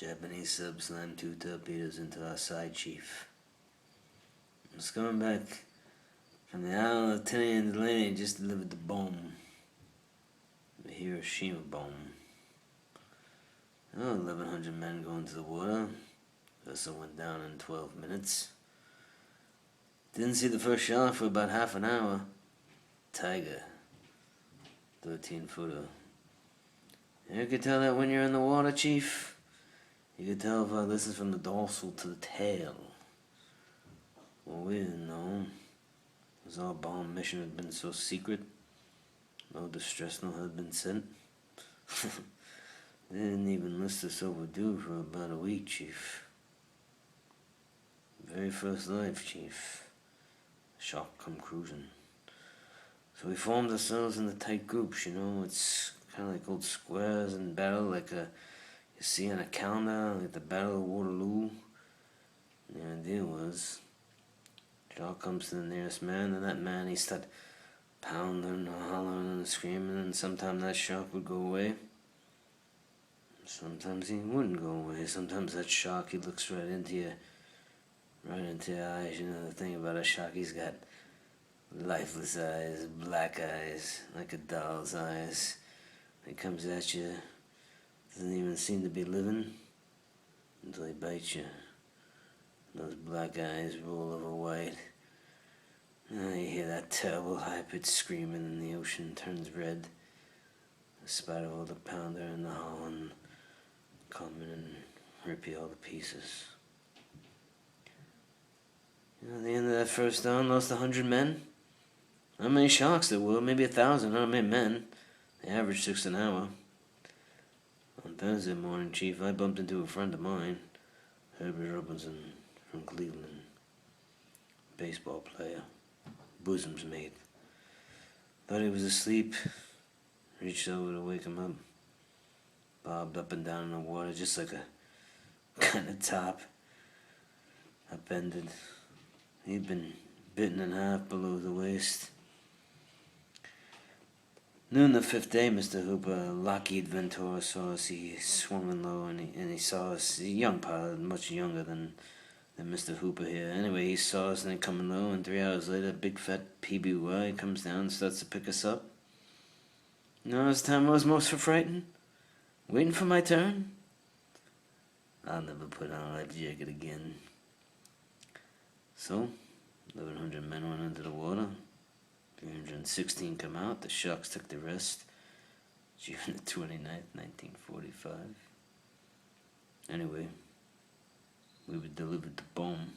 Japanese sub slammed 2 torpedoes into our side, Chief. I was coming back from the island of Tenney and Delaney just delivered the bomb. The Hiroshima bomb. 1,100 men going to the water. Vessel went down in 12 minutes. Didn't see the first shot for about half an hour. Tiger. 13-footer. You could tell that when you're in the water, Chief. You could tell if I listened from the dorsal to the tail. Well, we didn't know. Because our bomb mission had been so secret. No distress note had been sent. They didn't even list us overdue for about a week, Chief. Very first life, Chief. Shark come cruising. So we formed ourselves into tight groups, you know. It's kind of like old squares in battle, like you see on a calendar, like the Battle of Waterloo. The idea was, Shark comes to the nearest man, and that man, he start pounding or hollering and screaming, and sometimes that shark would go away. Sometimes he wouldn't go away. Sometimes that shark, he looks right into your eyes. You know the thing about a shark, he's got lifeless eyes, black eyes, like a doll's eyes. He comes at you, doesn't even seem to be living, until he bites you. Those black eyes roll over white. You hear that terrible high-pitched screaming, and the ocean turns red. Despite all the pounder and the howling, come in and rip you all to pieces. You know, at the end of that first dawn, lost 100 men. How many sharks there were? Maybe 1,000. How many men? They averaged 6 an hour. On Thursday morning, Chief, I bumped into a friend of mine, Herbert Robinson from Cleveland. Baseball player. Bosoms mate. Thought he was asleep. Reached over to wake him up. Bobbed up and down in the water just like a kind of top. Upended. He'd been bitten in half below the waist. Noon the 5th day, Mr. Hooper, Lockheed Ventura saw us. He swung in low and he saw us. A young pilot, much younger than Mr. Hooper here. Anyway, he saw us and then coming low, and 3 hours later, big fat PBY comes down and starts to pick us up. You know, this time I was most frightened. Waiting for my turn. I'll never put on a life jacket again. So, 1,100 men went into the water. 316 come out. The sharks took the rest. June the 29th, 1945. Anyway, we were delivered the bomb.